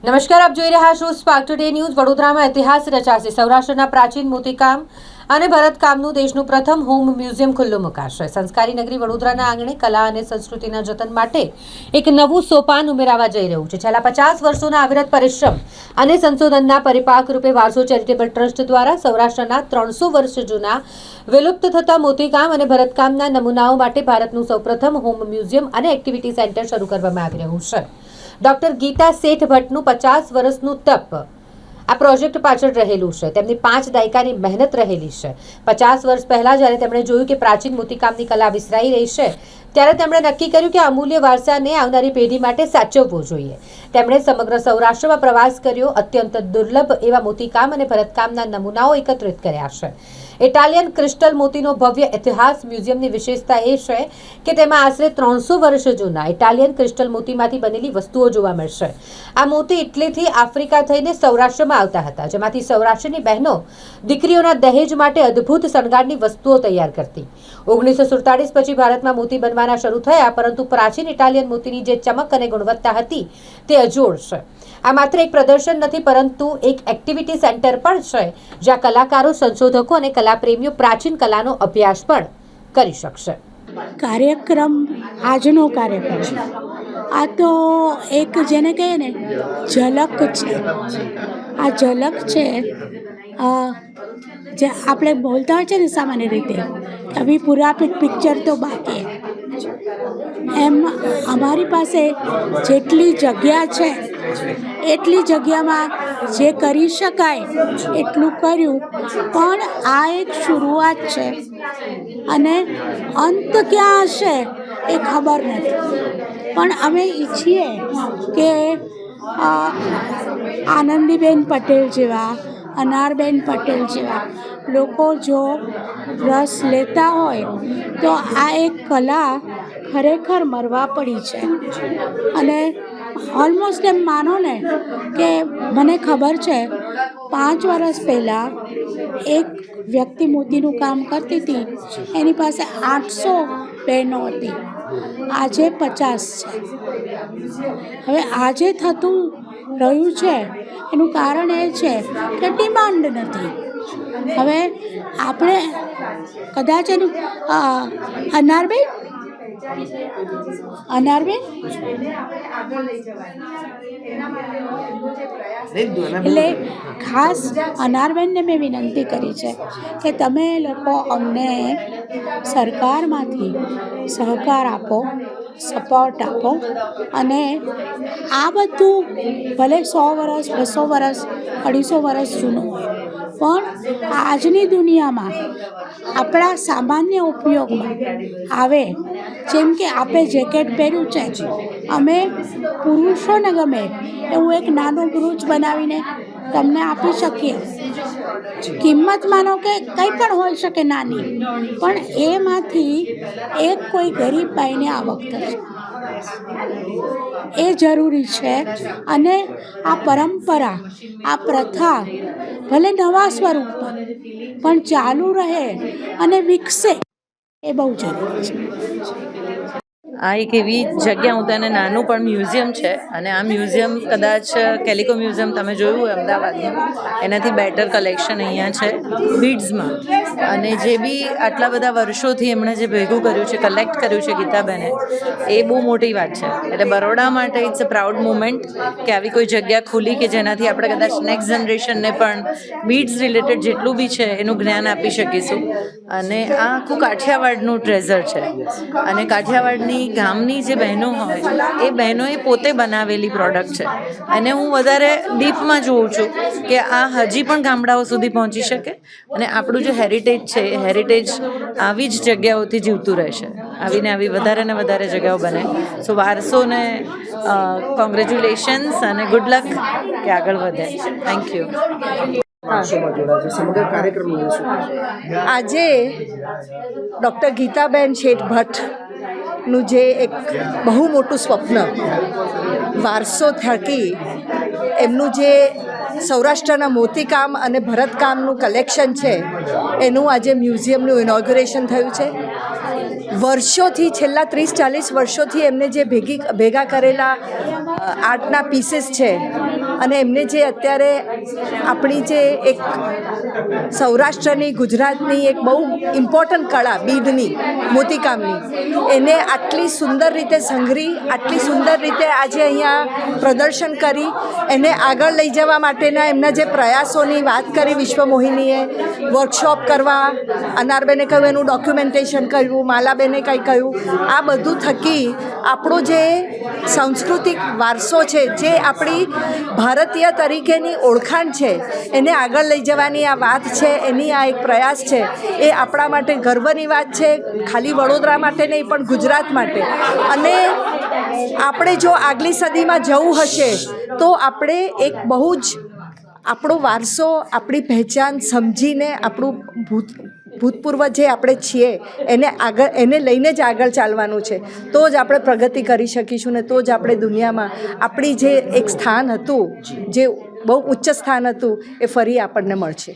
નમસ્કાર, આપ જોઈ રહ્યા છો સ્પાર્ક ટુડે ન્યૂઝ। વડોદરામાં ઇતિહાસ રચાશે। સૌરાષ્ટ્રના પ્રાચીન મોતીકામ અને ભરતકામનું દેશનું પ્રથમ હોમ મ્યુઝિયમ ખુલ્લું મુકાશે। સંસ્કારી નગરી વડોદરાના આંગણે કલા અને સંસ્કૃતિના જતન માટે એક નવું સોપાન ઉમેરાવા જઈ રહ્યું છે। છેલ્લા 50 વર્ષોના અવિરત પરિશ્રમ અને સંશોધનના પરિપાક રૂપે વારસો ચેરિટેબલ ટ્રસ્ટ દ્વારા સૌરાષ્ટ્રના 300 વર્ષ જૂના વિલુપ્ત થતા મોતીકામ અને ભરતકામના નમૂનાઓ માટે ભારતનું સૌપ્રથમ હોમ મ્યુઝિયમ અને એક્ટિવિટી સેન્ટર શરૂ કરવામાં આવી રહ્યું છે। ડોક્ટર ગીતા શેઠ ભટ્ટનું 50 વર્ષનું તપ આ પ્રોજેક્ટ પાછળ રહેલું છે। તેમની 5 દાયકાની મહેનત રહેલી છે। 50 વર્ષ પહેલા જ્યારે તેમણે જોયું કે પ્રાચીન મોતીકામની કલા વિસરાઈ રહી છે, ત્યારે તેમણે નક્કી કર્યું કે અમૂલ્ય વારસાને આવનારી પેઢી માટે સાચવવો જોઈએ। તેમણે સમગ્ર સૌરાષ્ટ્રમાં પ્રવાસ કર્યો, અત્યંત દુર્લભ એવા મોતીકામ અને ભરતકામના નમૂનાઓ એકત્રિત કર્યા છે। ઇટાલિયન ક્રિસ્ટલ મોતીનો ભવ્ય ઇતિહાસ મ્યુઝિયમની વિશેષતા એ છે કે તેમાં આશરે 300 વર્ષ જૂના ઇટાલિયન ક્રિસ્ટલ મોતીમાંથી બનેલી વસ્તુઓ જોવા મળશે। આ મોતી ઇટલીથી આફ્રિકા થઈને સૌરાષ્ટ્રમાં આવતા હતા, જેમાંથી સૌરાષ્ટ્રની બહેનો દીકરીઓના દહેજ માટે અદ્ભુત શણગારની વસ્તુઓ તૈયાર કરતી। 1947 પછી ભારતમાં મોતી બનવાના શરૂ થયા, પરંતુ પ્રાચીન ઇટાલિયન મોતીની જે ચમક અને ગુણવત્તા હતી તે અજોડ છે। આ માત્ર એક પ્રદર્શન નથી, પરંતુ એક એક્ટિવિટી સેન્ટર પણ છે, જ્યાં કલાકારો, સંશોધકો અને કલાપ્રેમીઓ પ્રાચીન કલાનો અભ્યાસ પણ કરી શકશે। કાર્યક્રમ આજનો કાર્યક્રમ આ તો એક જેને કહીએ ને ઝલક છે। આ ઝલક છે જે આપણે બોલતા હોય છે ને સામાન્ય રીતે અભી પૂરા પિક્ચર તો બાકી એમ અમારી પાસે જેટલી જગ્યા છે એટલી જગ્યામાં જે કરી શકાય એટલું કર્યું, પણ આ એક શરૂઆત છે અને અંત ક્યાં હશે એ ખબર નથી। પણ અમે ઈચ્છીએ કે આનંદીબેન પટેલ જેવા, અનારબેન પટેલ જેવા લોકો જો રસ લેતા હોય તો આ એક કલા ખરેખર મરવા પડી છે। અને ઓલમોસ્ટ એમ માનો ને કે મને ખબર છે 5 વર્ષ પહેલાં એક વ્યક્તિ મોતીનું કામ કરતી હતી, એની પાસે 800 બહેનો હતી, આજે 50 છે। હવે આજે થતું રહ્યું છે એનું કારણ એ છે કે ડિમાન્ડ નથી। હવે આપણે કદાચ એનું અનારબેન એટલે ખાસ અનારબેનને મેં વિનંતી કરી છે કે તમે લોકો અમને સરકારમાંથી સહકાર આપો, સપોર્ટ આપો, અને આ બધું ભલે 100 વર્ષ, 200 વર્ષ, 250 વર્ષ જૂનું હોય, પણ આજની દુનિયામાં આપણા સામાન્ય ઉપયોગમાં આવે। જેમ કે આપે જેકેટ પહેર્યું છે, અમે પુરુષોને ગમે એવું એક નાનું બ્રુચ બનાવીને તમને આપી શકીએ। કિંમત માનો કે કંઈ પણ હોઈ શકે નાની, પણ એમાંથી એક કોઈ ગરીબ બાઈને આવક થશે એ જરૂરી છે। અને આ પરંપરા, આ પ્રથા ભલે નવા સ્વરૂપમાં પણ ચાલુ રહે અને વિકસે એ બહુ જરૂરી છે। આ એક એવી જગ્યા, હું તેને નાનું પણ મ્યુઝિયમ છે, અને આ મ્યુઝિયમ કદાચ કેલિકો મ્યુઝિયમ તમે જોયું હોય અમદાવાદનું, એનાથી બેટર કલેક્શન અહીંયા છે બીડ્સમાં। અને જે બી આટલા બધા વર્ષોથી એમણે જે ભેગું કર્યું છે, કલેક્ટ કર્યું છે ગીતાબેને, એ બહુ મોટી વાત છે। એટલે બરોડા માટે ઇટ્સ અ પ્રાઉડ મુમેન્ટ કે આવી કોઈ જગ્યા ખુલી કે જેનાથી આપણે કદાચ નેક્સ્ટ જનરેશનને પણ બીડ્સ રિલેટેડ જેટલું બી છે એનું જ્ઞાન આપી શકીશું। અને આ આખું કાઠિયાવાડનું ટ્રેઝર છે, અને કાઠિયાવાડની ગામની જે બહેનો હોય એ બહેનોએ પોતે બનાવેલી પ્રોડક્ટ છે। અને હું વધારે ડીપમાં જોઉં છું કે આ હજી પણ ગામડાઓ સુધી પહોંચી શકે, અને આપણું જે હેરિટેજ છે એ હેરિટેજ આવી જ જગ્યાઓથી જીવતું રહેશે। આવીને આવી વધારે ને વધારે જગ્યાઓ બને। સો વારસોને કોંગ્રેચ્યુલેશન્સ અને ગુડ લક કે આગળ વધે। Thank you. આજે ડૉક્ટર ગીતાબેન શેઠ ભટ્ટનું જે એક બહુ મોટું સ્વપ્ન વારસો થકી એમનું જે સૌરાષ્ટ્રના મોતીકામ અને ભરતકામનું કલેક્શન છે એનું આજે મ્યુઝિયમનું ઇનોગ્રેશન થયું છે। વર્ષોથી છેલ્લા 30-40 વર્ષોથી એમને જે ભેગા કરેલા આર્ટના પીસીસ છે અને એમને જે અત્યારે આપણી જે એક સૌરાષ્ટ્રની ગુજરાતની એક બહુ ઇમ્પોર્ટન્ટ કળા બીડની મોતીકામની એને આટલી સુંદર રીતે સંઘરી આટલી સુંદર રીતે આજે અહીંયા પ્રદર્શન કરી એને આગળ લઈ જવા માટેના એમના જે પ્રયાસોની વાત કરી વિશ્વમોહિનીએ વર્કશોપ કરવા અનારબેને કહ્યું એનું ડોક્યુમેન્ટેશન કર્યું માલાબેને કંઈ કહ્યું આ બધું થકી આપણો જે સાંસ્કૃતિક વારસો છે જે આપણી ભારતીય તરીકેની ઓળખાણ છે એને આગળ લઈ જવાની આ વાત છે એની આ એક પ્રયાસ છે એ આપણા માટે ગર્વની વાત છે ખાલી વડોદરા માટે નહીં પણ ગુજરાત માટે અને આપણે જો આગલી સદીમાં જવું હશે તો આપણે એક બહુ જ આપણો વારસો આપણી પહેચાન સમજીને આપણું ભૂતપૂર્વ જે આપણે છીએ એને લઈને જ આગળ ચાલવાનું છે તો જ આપણે પ્રગતિ કરી શકીશું ને તો જ આપણે દુનિયામાં આપણી જે એક સ્થાન હતું જે બહુ ઉચ્ચ સ્થાન હતું એ ફરી આપણને મળશે.